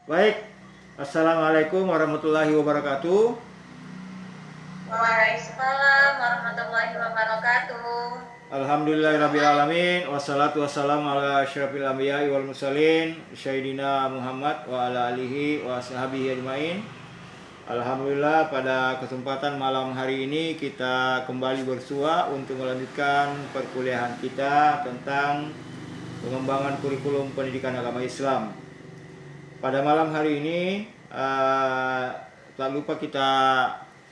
Baik, Assalamualaikum warahmatullahi wabarakatuh. Waalaikumsalam warahmatullahi wabarakatuh. Alhamdulillahirrabbilalamin. Wassalatu wassalamu ala asyrafil anbiya'i wal mursalin Sayyidina Muhammad wa ala alihi wa sahbihi ajmain. Alhamdulillah, pada kesempatan malam hari ini kita kembali bersua untuk melanjutkan perkuliahan kita tentang pengembangan kurikulum pendidikan agama Islam. Pada malam hari ini tak lupa kita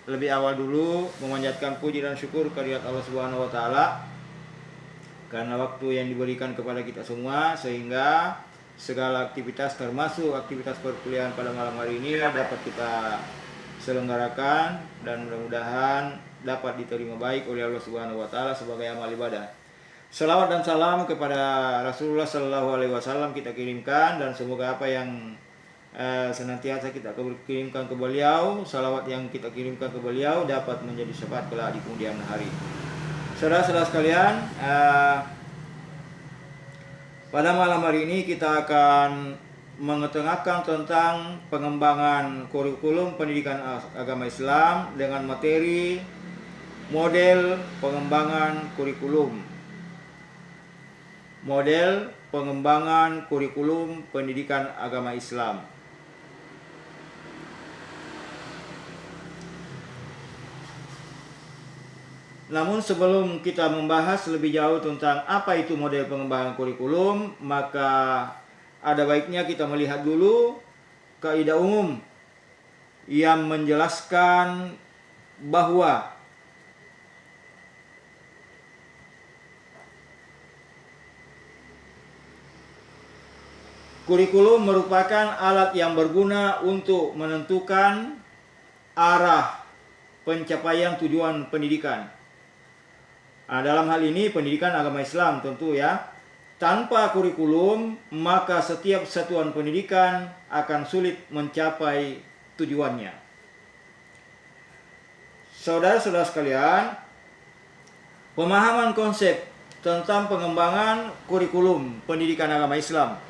lebih awal dulu memanjatkan puji dan syukur kehadirat Allah Subhanahu wa taala karena waktu yang diberikan kepada kita semua, sehingga segala aktivitas termasuk aktivitas perkuliahan pada malam hari ini dapat kita selenggarakan dan mudah-mudahan dapat diterima baik oleh Allah Subhanahu wa taala sebagai amal ibadah. Salawat dan salam kepada Rasulullah Sallallahu Alaihi Wasallam kita kirimkan, dan semoga apa yang senantiasa kita kirimkan ke beliau, salawat yang kita kirimkan ke beliau dapat menjadi syafaat kelak di kemudian hari. Saudara-saudara sekalian, pada malam hari ini kita akan mengetengahkan tentang pengembangan kurikulum pendidikan agama Islam dengan materi model pengembangan kurikulum. Model pengembangan kurikulum pendidikan agama Islam. Namun sebelum kita membahas lebih jauh tentang apa itu model pengembangan kurikulum, maka ada baiknya kita melihat dulu kaidah umum yang menjelaskan bahwa kurikulum merupakan alat yang berguna untuk menentukan arah pencapaian tujuan pendidikan. Dalam hal ini pendidikan agama Islam tentu ya. Tanpa kurikulum, maka setiap satuan pendidikan akan sulit mencapai tujuannya. Saudara-saudara sekalian, pemahaman konsep tentang pengembangan kurikulum pendidikan agama Islam.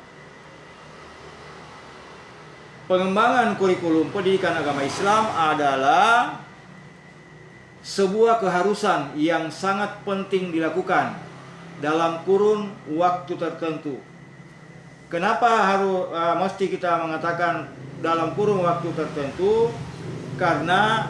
Pengembangan kurikulum pendidikan agama Islam adalah sebuah keharusan yang sangat penting dilakukan dalam kurun waktu tertentu. Kenapa mesti kita mengatakan dalam kurun waktu tertentu? Karena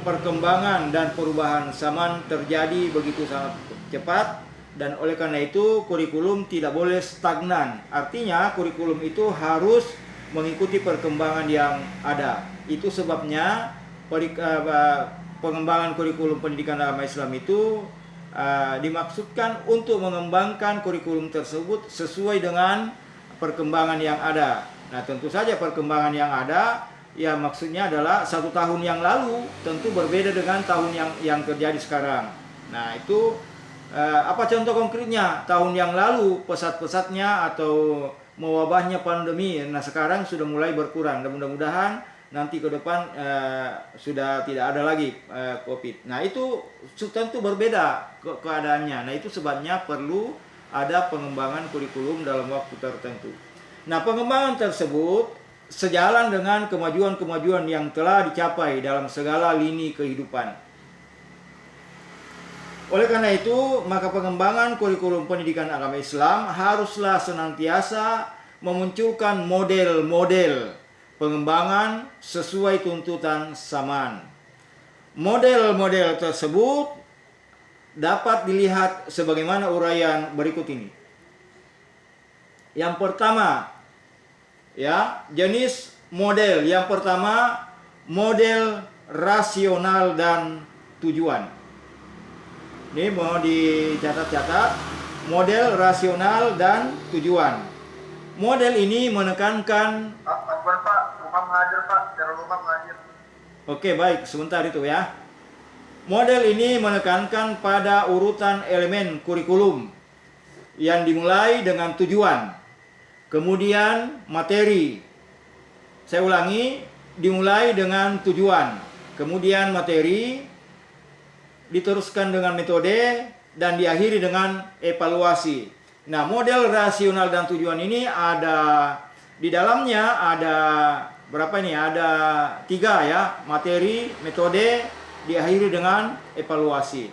perkembangan dan perubahan zaman terjadi begitu sangat cepat, dan oleh karena itu kurikulum tidak boleh stagnan. Artinya kurikulum itu harus mengikuti perkembangan yang ada. Itu sebabnya pengembangan kurikulum pendidikan agama Islam itu dimaksudkan untuk mengembangkan kurikulum tersebut sesuai dengan perkembangan yang ada. Nah, tentu saja perkembangan yang ada ya maksudnya adalah 1 tahun yang lalu tentu berbeda dengan tahun yang terjadi sekarang. Nah, itu apa contoh konkretnya? Tahun yang lalu pesat-pesatnya atau mewabahnya pandemi, nah sekarang sudah mulai berkurang, dan mudah-mudahan nanti ke depan sudah tidak ada lagi COVID. Nah, itu tentu berbeda keadaannya. Nah, itu sebabnya perlu ada pengembangan kurikulum dalam waktu tertentu. Nah, pengembangan tersebut sejalan dengan kemajuan-kemajuan yang telah dicapai dalam segala lini kehidupan. Oleh karena itu, maka pengembangan kurikulum pendidikan agama Islam haruslah senantiasa memunculkan model-model pengembangan sesuai tuntutan zaman. Model-model tersebut dapat dilihat sebagaimana uraian berikut ini. Yang pertama, ya, jenis model. Yang pertama, model rasional dan tujuan. Ini mau dicatat-catat, model rasional dan tujuan. Model ini menekankan Oke, baik, sebentar itu ya. Model ini menekankan pada urutan elemen kurikulum yang dimulai dengan tujuan, kemudian materi. Saya ulangi, dimulai dengan tujuan, kemudian materi, diteruskan dengan metode, dan diakhiri dengan evaluasi. Nah, model rasional dan tujuan ini ada Di dalamnya ada berapa ini? Ada 3 ya, materi, metode, diakhiri dengan evaluasi.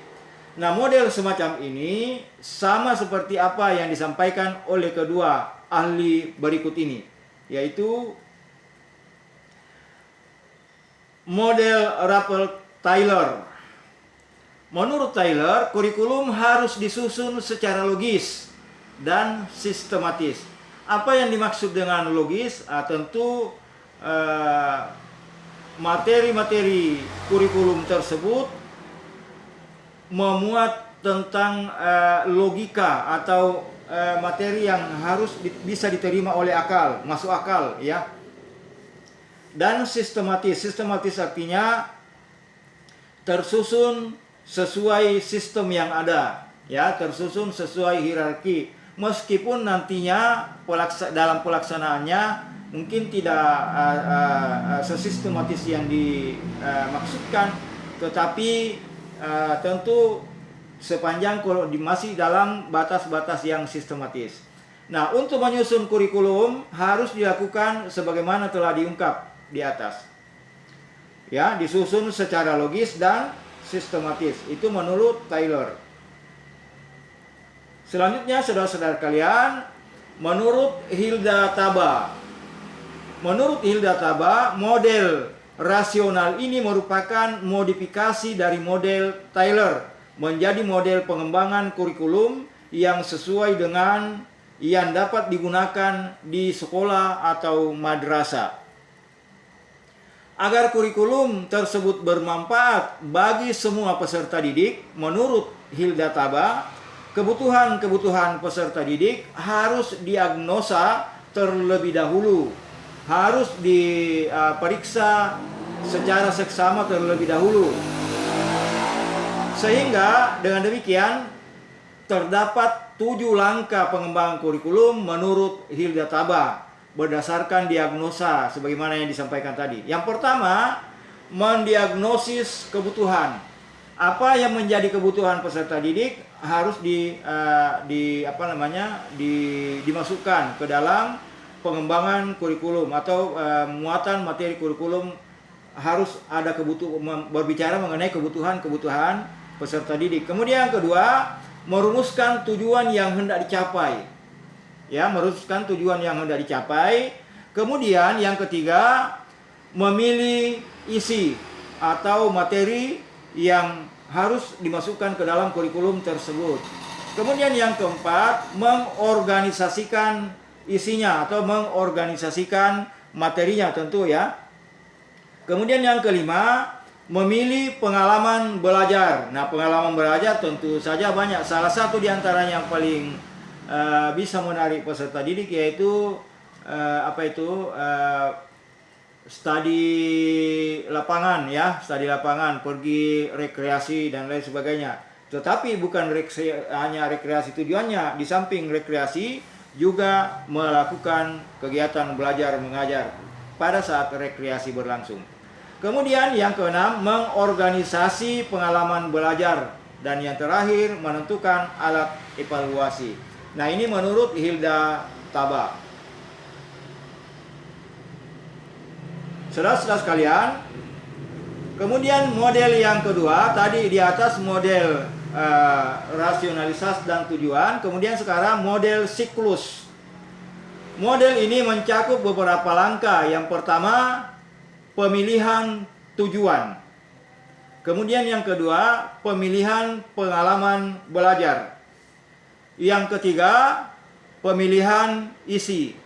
Nah, model semacam ini sama seperti apa yang disampaikan oleh kedua ahli berikut ini, yaitu model Rappel-Taylor. Menurut Taylor, kurikulum harus disusun secara logis dan sistematis. Apa yang dimaksud dengan logis? Tentu materi-materi kurikulum tersebut memuat tentang logika atau materi yang harus bisa diterima oleh akal, masuk akal ya. Dan sistematis. Sistematis artinya tersusun sesuai sistem yang ada ya, tersusun sesuai hierarki. Meskipun nantinya dalam pelaksanaannya mungkin tidak sesistematis yang dimaksudkan, tetapi tentu sepanjang kalau masih dalam batas-batas yang sistematis. Nah, untuk menyusun kurikulum harus dilakukan sebagaimana telah diungkap di atas. Ya, disusun secara logis dan sistematis. Itu menurut Taylor. Selanjutnya, saudara-saudara kalian, menurut Hilda Taba. Menurut Hilda Taba, model rasional ini merupakan modifikasi dari model Taylor menjadi model pengembangan kurikulum yang sesuai dengan yang dapat digunakan di sekolah atau madrasah. Agar kurikulum tersebut bermanfaat bagi semua peserta didik, menurut Hilda Taba, kebutuhan-kebutuhan peserta didik harus diagnosa terlebih dahulu, harus diperiksa secara seksama terlebih dahulu. Sehingga dengan demikian terdapat 7 langkah pengembangan kurikulum menurut Hilda Taba berdasarkan diagnosa sebagaimana yang disampaikan tadi. Yang pertama, mendiagnosis kebutuhan. Apa yang menjadi kebutuhan peserta didik harus dimasukkan ke dalam pengembangan kurikulum atau muatan materi kurikulum. Harus ada berbicara mengenai kebutuhan peserta didik. Kemudian yang kedua, merumuskan tujuan yang hendak dicapai. Ya, merumuskan tujuan yang hendak dicapai. Kemudian yang ketiga, memilih isi atau materi yang harus dimasukkan ke dalam kurikulum tersebut. Kemudian yang keempat, mengorganisasikan isinya atau mengorganisasikan materinya tentu ya. Kemudian yang kelima, memilih pengalaman belajar. Nah, pengalaman belajar tentu saja banyak. Salah satu di antaranya yang paling bisa menarik peserta didik yaitu studi lapangan ya, studi lapangan, pergi rekreasi dan lain sebagainya. Tetapi bukan hanya rekreasi tujuannya, di samping rekreasi juga melakukan kegiatan belajar mengajar pada saat rekreasi berlangsung. Kemudian yang keenam, mengorganisasi pengalaman belajar, dan yang terakhir menentukan alat evaluasi. Nah, ini menurut Hilda Taba. Saudara-saudara sekalian, kemudian model yang kedua tadi di atas model rasionalisasi dan tujuan, kemudian sekarang model siklus. Model ini mencakup beberapa langkah. Yang pertama, pemilihan tujuan. Kemudian yang kedua, pemilihan pengalaman belajar. Yang ketiga, pemilihan isi.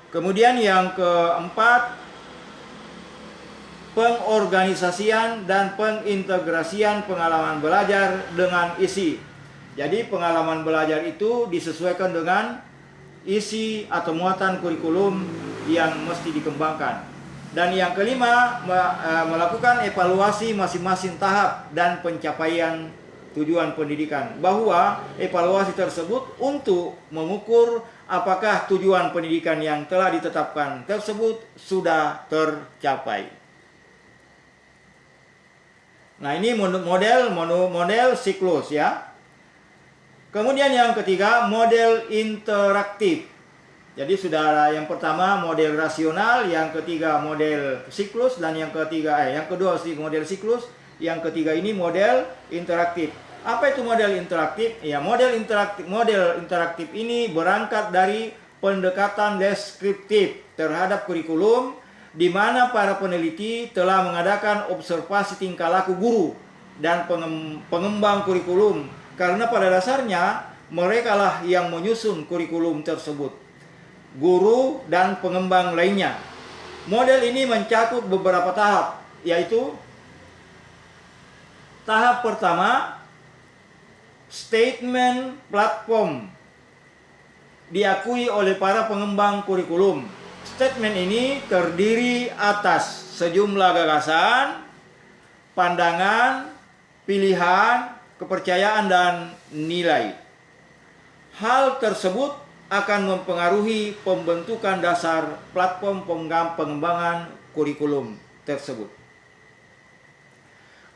Kemudian yang keempat, pengorganisasian dan pengintegrasian pengalaman belajar dengan isi. Jadi pengalaman belajar itu disesuaikan dengan isi atau muatan kurikulum yang mesti dikembangkan. Dan yang kelima, melakukan evaluasi masing-masing tahap dan pencapaian tujuan pendidikan. Bahwa evaluasi tersebut untuk mengukur apakah tujuan pendidikan yang telah ditetapkan tersebut sudah tercapai. Nah, ini model siklus ya. Kemudian yang ketiga, model interaktif. Jadi sudah yang pertama model rasional, yang ketiga model siklus, dan yang kedua model siklus, yang ketiga ini model interaktif. Apa itu model interaktif? Ya, model interaktif ini berangkat dari pendekatan deskriptif terhadap kurikulum, di mana para peneliti telah mengadakan observasi tingkah laku guru dan pengembang kurikulum, karena pada dasarnya mereka lah yang menyusun kurikulum tersebut, guru dan pengembang lainnya. Model ini mencakup beberapa tahap, yaitu tahap pertama, statement platform, diakui oleh para pengembang kurikulum. Statement ini terdiri atas sejumlah gagasan, pandangan, pilihan, kepercayaan, dan nilai. Hal tersebut akan mempengaruhi pembentukan dasar platform pengembangan kurikulum tersebut.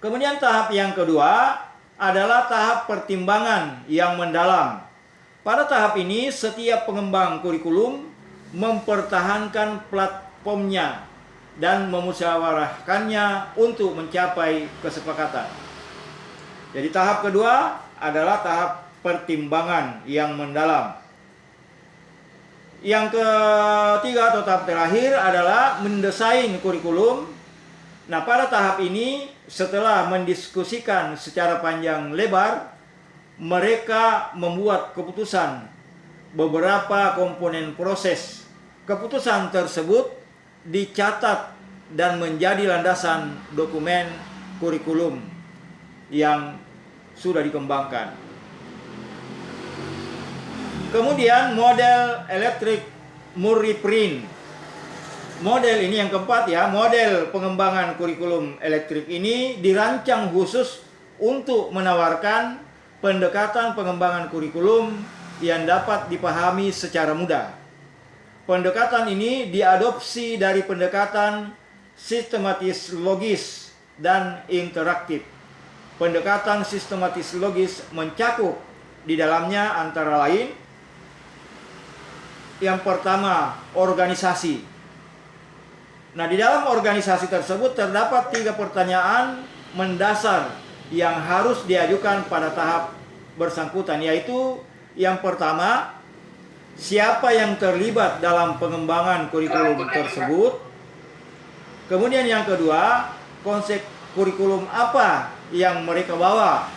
Kemudian tahap yang kedua adalah tahap pertimbangan yang mendalam. Pada tahap ini, setiap pengembang kurikulum mempertahankan platformnya dan memusyawarahkannya untuk mencapai kesepakatan. Jadi tahap kedua adalah tahap pertimbangan yang mendalam. Yang ketiga atau tahap terakhir adalah mendesain kurikulum. Nah, pada tahap ini setelah mendiskusikan secara panjang lebar, mereka membuat keputusan beberapa komponen proses. Keputusan tersebut dicatat dan menjadi landasan dokumen kurikulum yang sudah dikembangkan. Kemudian model elektrik Murray Print. Model ini yang keempat ya, model pengembangan kurikulum elektrik ini dirancang khusus untuk menawarkan pendekatan pengembangan kurikulum yang dapat dipahami secara mudah. Pendekatan ini diadopsi dari pendekatan sistematis logis dan interaktif. Pendekatan sistematis logis mencakup di dalamnya antara lain yang pertama, organisasi. Nah, di dalam organisasi tersebut terdapat 3 pertanyaan mendasar yang harus diajukan pada tahap bersangkutan, yaitu yang pertama, siapa yang terlibat dalam pengembangan kurikulum tersebut? Kemudian yang kedua, konsep kurikulum apa yang mereka bawa?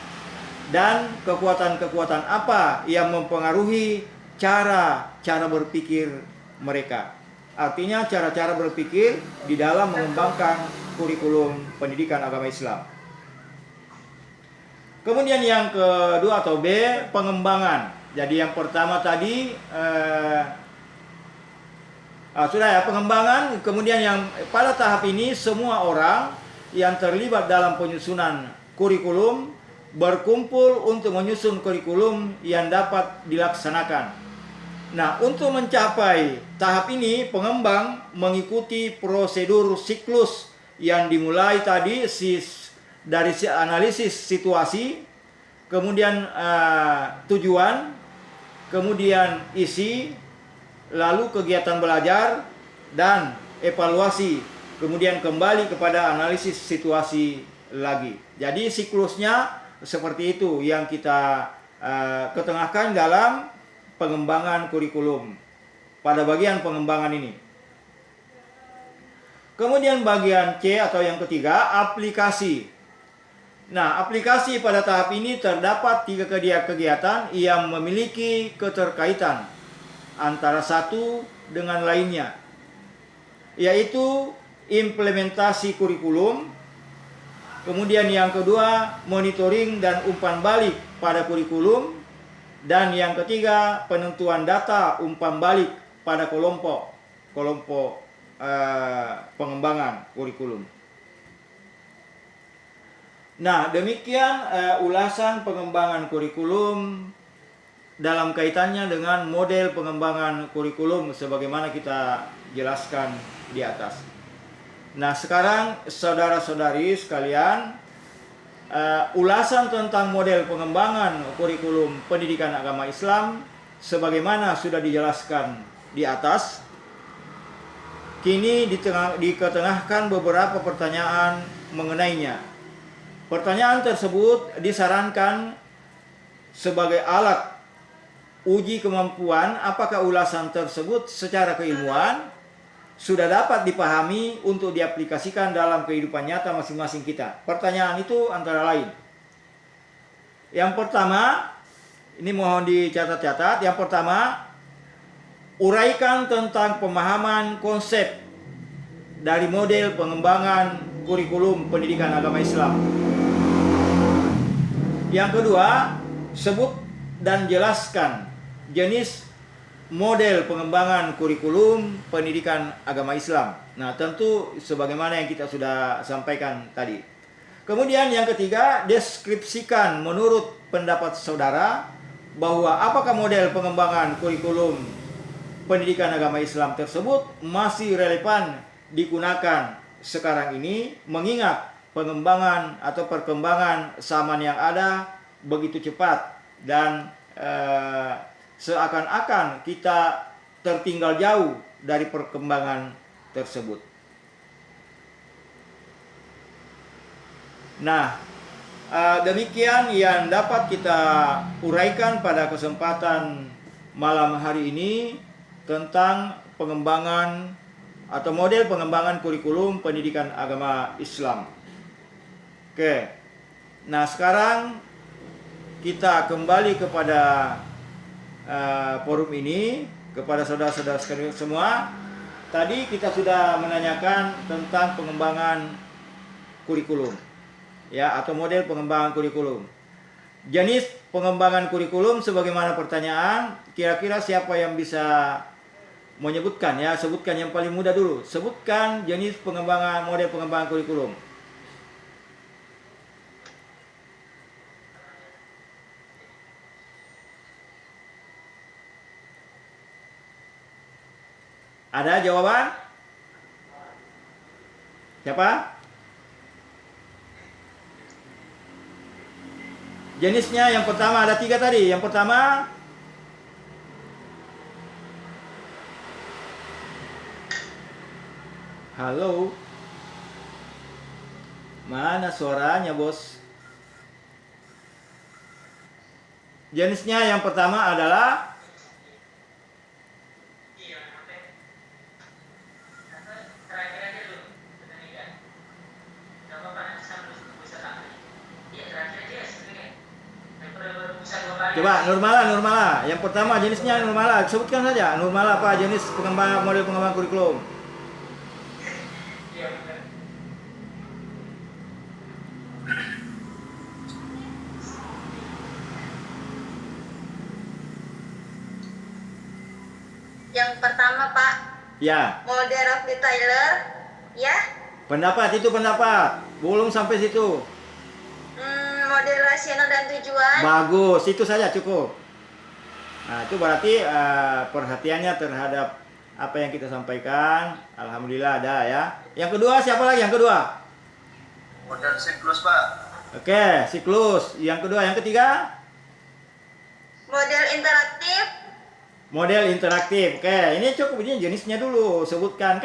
Dan kekuatan-kekuatan apa yang mempengaruhi cara berpikir mereka. Artinya cara-cara berpikir di dalam mengembangkan kurikulum pendidikan agama Islam. Kemudian yang kedua atau B, pengembangan. Jadi yang pertama tadi sudah ya, pengembangan. Kemudian yang pada tahap ini semua orang yang terlibat dalam penyusunan kurikulum berkumpul untuk menyusun kurikulum yang dapat dilaksanakan. Nah, untuk mencapai tahap ini, pengembang mengikuti prosedur siklus yang dimulai tadi dari analisis situasi, kemudian tujuan, kemudian isi, lalu kegiatan belajar, dan evaluasi, kemudian kembali kepada analisis situasi lagi. Jadi siklusnya seperti itu yang kita ketengahkan dalam pengembangan kurikulum pada bagian pengembangan ini. Kemudian bagian C atau yang ketiga, aplikasi. Nah, aplikasi pada tahap ini terdapat 3 kegiatan yang memiliki keterkaitan antara satu dengan lainnya, yaitu implementasi kurikulum, kemudian yang kedua monitoring dan umpan balik pada kurikulum, dan yang ketiga penentuan data umpan balik pada kelompok pengembangan kurikulum. Nah, demikian ulasan pengembangan kurikulum dalam kaitannya dengan model pengembangan kurikulum sebagaimana kita jelaskan di atas. Nah, sekarang saudara-saudari sekalian, ulasan tentang model pengembangan kurikulum pendidikan agama Islam sebagaimana sudah dijelaskan di atas, kini diketengahkan beberapa pertanyaan mengenainya. Pertanyaan tersebut disarankan sebagai alat uji kemampuan apakah ulasan tersebut secara keilmuan sudah dapat dipahami untuk diaplikasikan dalam kehidupan nyata masing-masing kita. Pertanyaan itu antara lain. Yang pertama, ini mohon dicatat-catat. Yang pertama, uraikan tentang pemahaman konsep dari model pengembangan kurikulum pendidikan agama Islam. Yang kedua, sebut dan jelaskan jenis model pengembangan kurikulum pendidikan agama Islam. Nah, tentu sebagaimana yang kita sudah sampaikan tadi. Kemudian yang ketiga, deskripsikan menurut pendapat saudara bahwa apakah model pengembangan kurikulum pendidikan agama Islam tersebut masih relevan digunakan sekarang ini, mengingat pengembangan atau perkembangan zaman yang ada begitu cepat dan seakan-akan kita tertinggal jauh dari perkembangan tersebut. Nah, demikian yang dapat kita uraikan pada kesempatan malam hari ini tentang pengembangan atau model pengembangan kurikulum pendidikan agama Islam. Oke. Nah, sekarang kita kembali kepada forum ini, kepada saudara-saudara sekalian semua. Tadi kita sudah menanyakan tentang pengembangan kurikulum, ya, atau model pengembangan kurikulum. Jenis pengembangan kurikulum sebagaimana pertanyaan, kira-kira siapa yang bisa menyebutkan, ya? Sebutkan yang paling mudah dulu. Sebutkan jenis pengembangan model pengembangan kurikulum. Ada jawaban? Siapa? Jenisnya yang pertama ada 3 tadi. Yang pertama, halo, mana suaranya, bos? Jenisnya yang pertama adalah coba Nurmala. Yang pertama jenisnya Nurmala. Sebutkan saja Nurmala apa jenis pengembangan model pengembangan kurikulum. Yang pertama, Pak. Ya. Model Rafli Tyler, ya. Pendapat itu pendapat. Belum sampai situ. Model rasional dan tujuan. Bagus, itu saja cukup. Nah, itu berarti perhatiannya terhadap apa yang kita sampaikan. Alhamdulillah ada ya. Yang kedua siapa lagi? Yang kedua? Model siklus, Pak. Oke, siklus. Yang kedua, yang ketiga? Model interaktif. Model interaktif. Oke, ini cukup, ini jenisnya dulu. Sebutkan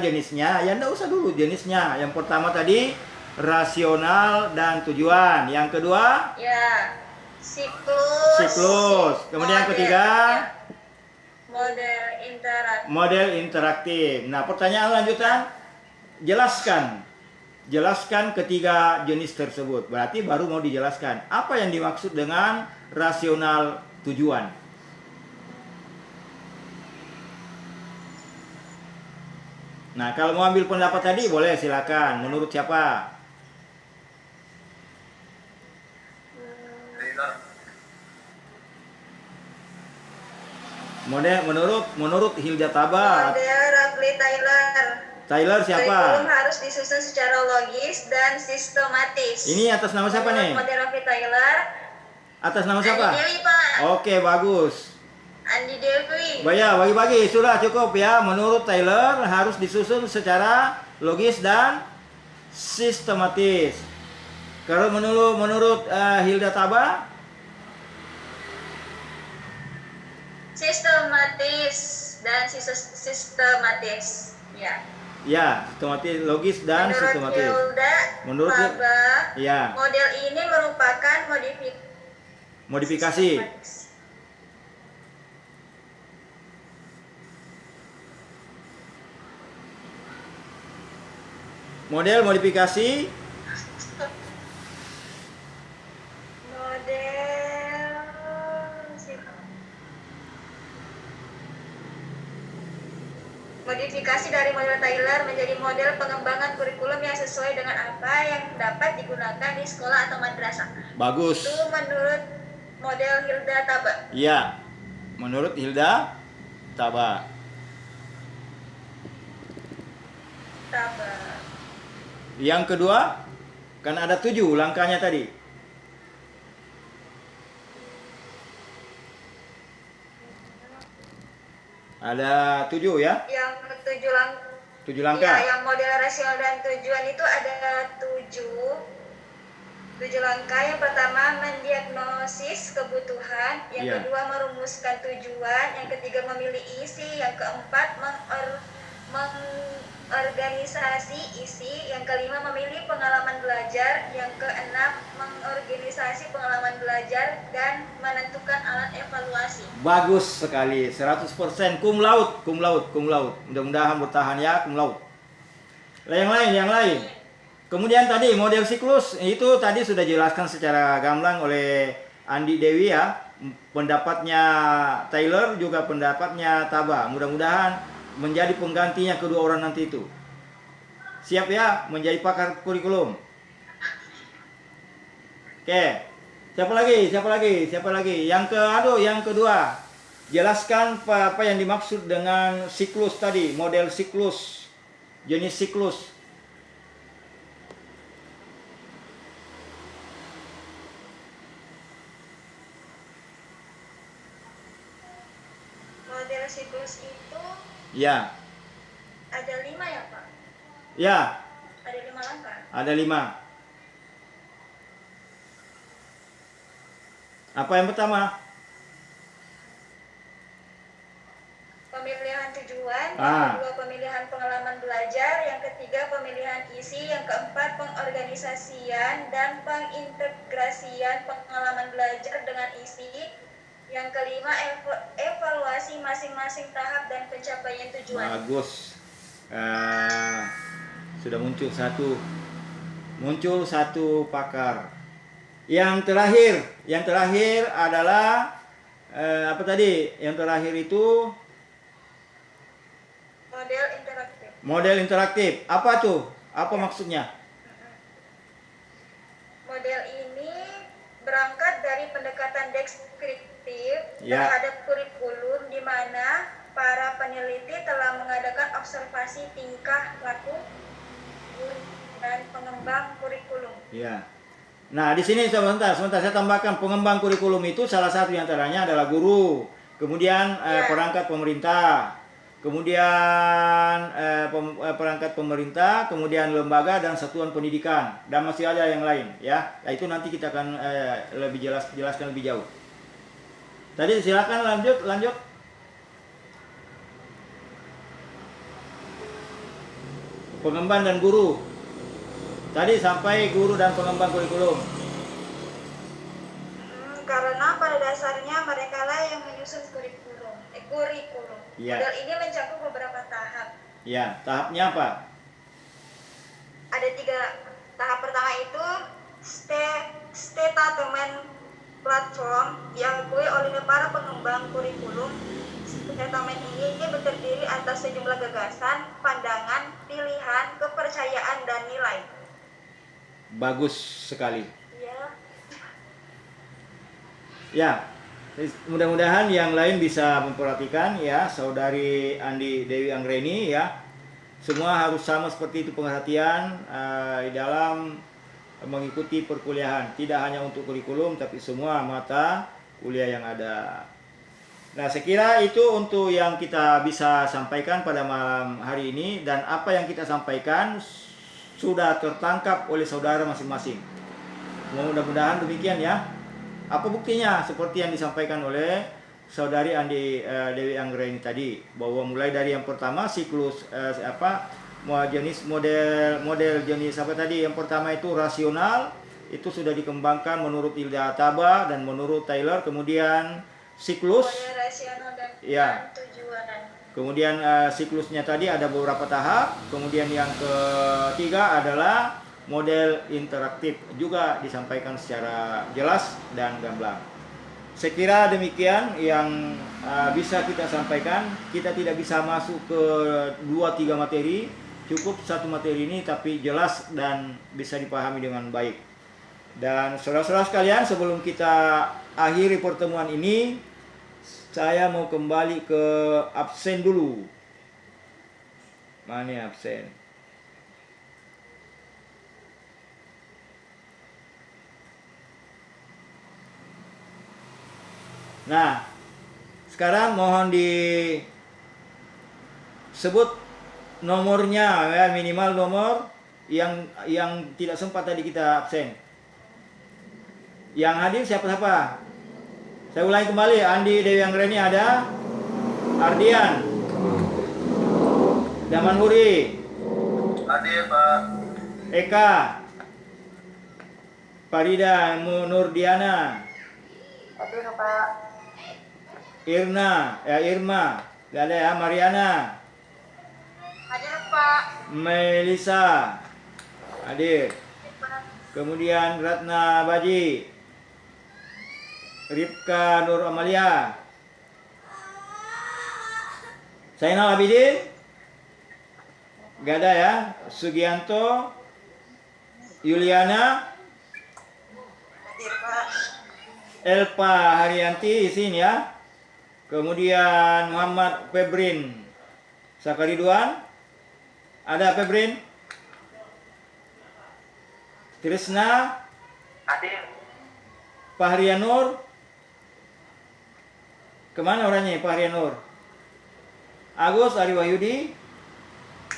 jenisnya. Ya enggak usah dulu jenisnya. Yang pertama tadi rasional dan tujuan. Yang kedua? Ya. Siklus. Siklus. Kemudian yang ketiga? Model interaktif. Model interaktif. Nah, pertanyaan lanjutan, jelaskan ketiga jenis tersebut. Berarti baru mau dijelaskan apa yang dimaksud dengan rasional tujuan. Nah, kalau mau ambil pendapat tadi boleh, silakan. Menurut siapa? Menurut Hilda Taba. Model Rafli Tyler. Tyler siapa? Kurikulum harus disusun secara logis dan sistematis. Ini atas nama siapa nih? Model Rafli Tyler. Atas nama siapa? Andi Dewi, Pak. Oke, bagus. Andi Dewi. Ya, bagi-bagi sudah cukup ya. Menurut Tyler harus disusun secara logis dan sistematis. Kalau menurut Hilda Taba? Sistematis. dan sistematis. Ya. Ya, sistematis, logis dan Menurut sistematis. Hilda Menurut Taba, ya, model ini merupakan modifikasi. sistematis. Model modifikasi Modifikasi dari model Taylor menjadi model pengembangan kurikulum yang sesuai dengan apa yang dapat digunakan di sekolah atau madrasah. bagus. Itu menurut model Hilda Taba. Iya, menurut Hilda Taba. Yang kedua, kan ada 7 langkahnya tadi. Ada 7 ya? Yang 7 langkah. Ya, yang model rasional dan tujuan itu ada 7 langkah. Yang pertama mendiagnosis kebutuhan, yang Iya. kedua merumuskan tujuan, yang ketiga memilih isi, yang keempat mengorganisasi isi, yang kelima memilih pengalaman belajar, yang keenam mengorganisasi pengalaman belajar dan menentukan alat evaluasi. Bagus sekali, 100% cum laude. Mudah-mudahan bertahan ya, cum laude. Yang lain. Kemudian tadi model siklus itu tadi sudah dijelaskan secara gamblang oleh Andi Dewi ya. Pendapatnya Taylor juga pendapatnya Taba. Mudah-mudahan menjadi penggantinya kedua orang nanti itu. Siap ya menjadi pakar kurikulum. Oke. Siapa lagi? Yang kedua. Jelaskan apa yang dimaksud dengan siklus tadi, model siklus, jenis siklus. Model siklus itu Ya. ada 5 ya Pak? Ya, Ada 5 langkah. ada 5. Apa yang pertama? Pemilihan tujuan, Ah. yang kedua pemilihan pengalaman belajar, yang ketiga pemilihan isi, yang keempat pengorganisasian dan pengintegrasian pengalaman belajar dengan isi, yang kelima evaluasi masing-masing tahap dan pencapaian tujuan. Bagus. Sudah muncul satu pakar. Yang terakhir adalah apa tadi? Yang terakhir itu model interaktif. Apa tuh? Apa maksudnya? Model ini berangkat dari pendekatan deskriptif Ya. terhadap kurikulum di mana para peneliti telah mengadakan observasi tingkah laku guru dan pengembang kurikulum. Ya. Nah, di sini sebentar saya tambahkan pengembang kurikulum itu salah satu yang antaranya adalah guru, kemudian perangkat pemerintah, kemudian perangkat pemerintah, kemudian lembaga dan satuan pendidikan, dan masih ada yang lain ya. Nah, itu nanti kita akan lebih jelaskan lebih jauh. Tadi silakan lanjut. Pengemban dan guru. Tadi sampai guru dan pengembang kurikulum. Karena pada dasarnya mereka lah yang menyusun kurikulum. Ya. Model ini mencakup beberapa tahap. Ya, tahapnya apa? Ada 3 tahap. Pertama itu statement platform diakui oleh para pengembang kurikulum. Statement ini terdiri atas sejumlah gagasan, pandangan, pilihan, kepercayaan, dan nilai. Bagus sekali. Ya, mudah-mudahan yang lain bisa memperhatikan ya, saudari Andi Dewi Anggreni ya. Semua harus sama seperti itu perhatian di dalam mengikuti perkuliahan. Tidak hanya untuk kurikulum, tapi semua mata kuliah yang ada. Nah, saya kira itu untuk yang kita bisa sampaikan pada malam hari ini, dan apa yang kita sampaikan sudah tertangkap oleh saudara masing-masing. Mudah-mudahan demikian ya. Apa buktinya? Seperti yang disampaikan oleh Saudari Andi Dewi Anggraini tadi, bahwa mulai dari yang pertama siklus model jenis apa tadi? Yang pertama itu rasional, itu sudah dikembangkan menurut Ilda Taba dan menurut Taylor. Kemudian siklus, Model rasional dan ya. tujuan. Kemudian siklusnya tadi ada beberapa tahap. Kemudian yang ketiga adalah model interaktif, juga disampaikan secara jelas dan gamblang. Saya kira demikian yang bisa kita sampaikan. Kita tidak bisa masuk ke 2-3 materi, cukup satu materi ini tapi jelas dan bisa dipahami dengan baik. Dan saudara-saudara sekalian, sebelum kita akhiri pertemuan ini, saya mau kembali ke absen dulu. Mana absen? Nah, sekarang mohon disebut nomornya ya, minimal nomor yang tidak sempat tadi kita absen. Yang hadir siapa-siapa? Saya ulangi kembali, Andi Dewi Anggraini ada, Ardian, Damanhuri, Hadir, Pak. Eka, Farida Nurdiana, Hadir, Pak. Irma, gak ada ya, Mariana, Hadir, Pak. Melisa, hadir. Kemudian Ratna Baji, Ripka Nur Amalia, Zainal Abidin, gak ada ya, Sugianto, Yuliana, Hadir, Pak. Elpa Haryanti isin ya. Kemudian Muhammad Febrin Sakariduan, ada Febrin, Trisna, Hadir. Fahrianur, kemana orangnya Fahrianur? Agus Ari Wahyudi,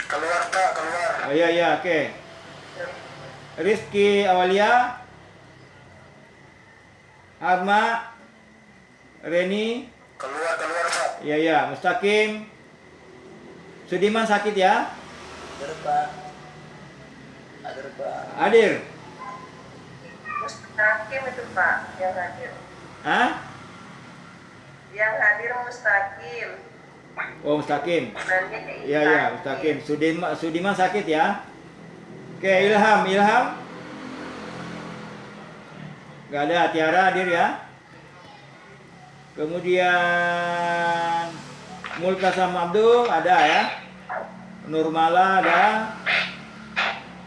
Keluar, Pak, keluar. oh iya, oke. Rizky Awalia, Arma, Reni, Keluar, Pak. iya, Mustaqim, Sudiman sakit ya? Hadir, Pak. Hadir, Pak. Hadir. Mustaqim itu, Pak, yang hadir. Hah? Yang hadir Mustaqim. Oh, Mustaqim. Iya, Mustaqim. Sudiman sakit ya? Oke, Ilham. Gak ada, Tiara hadir ya? Kemudian Mulkasam Abdul ada ya? Nurmala ada,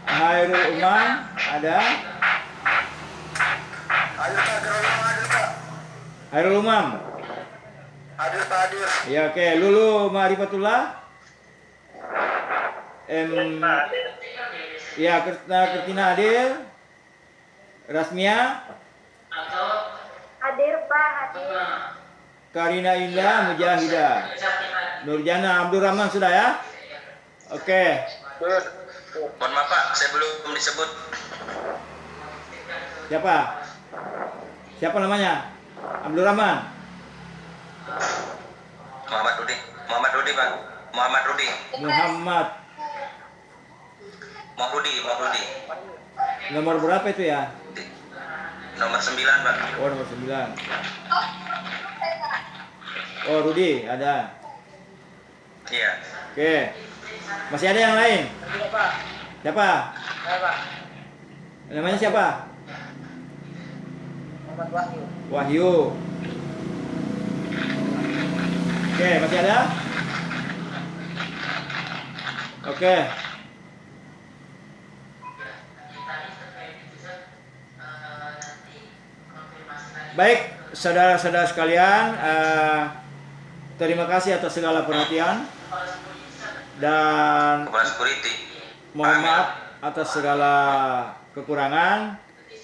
Hairul Umam ada, Hadir, Pak. Hadir, Pak. Hairul Umam. Hadir, Pak, hadir. Ya, oke. Lulu Marifatullah. Ya, Kertina hadir. Rasmia, Hadir, Pak, hadir. Karina Indah Mujahidah. Nurjana Abdurrahman sudah ya? Oke. Mohon maaf, Pak, saya belum disebut. Siapa namanya? Abdurrahman. Muhammad Rudi, Pak. Muhammad Rudi. Nomor berapa itu ya? Nomor 9, Pak. Oh, nomor 9. Oh, Rudi ada. Iya. Oke. Masih ada yang lain? Siapa? Namanya siapa? Muhammad Wahyu. Wahyu. Oke, masih ada? Oke. Baik, saudara-saudara sekalian, terima kasih atas segala perhatian dan Kepala Security. mohon maaf atas segala kekurangan.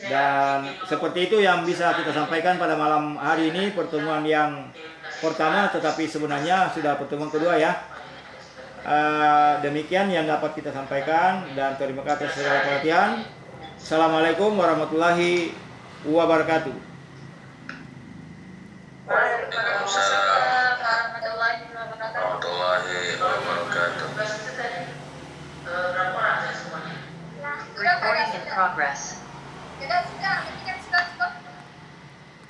Dan seperti itu yang bisa kita sampaikan pada malam hari ini, pertemuan yang pertama tetapi sebenarnya sudah pertemuan kedua ya. Demikian yang dapat kita sampaikan dan terima kasih atas segala perhatian. Assalamualaikum warahmatullahi wabarakatuh. Waalaikumsalam. progress.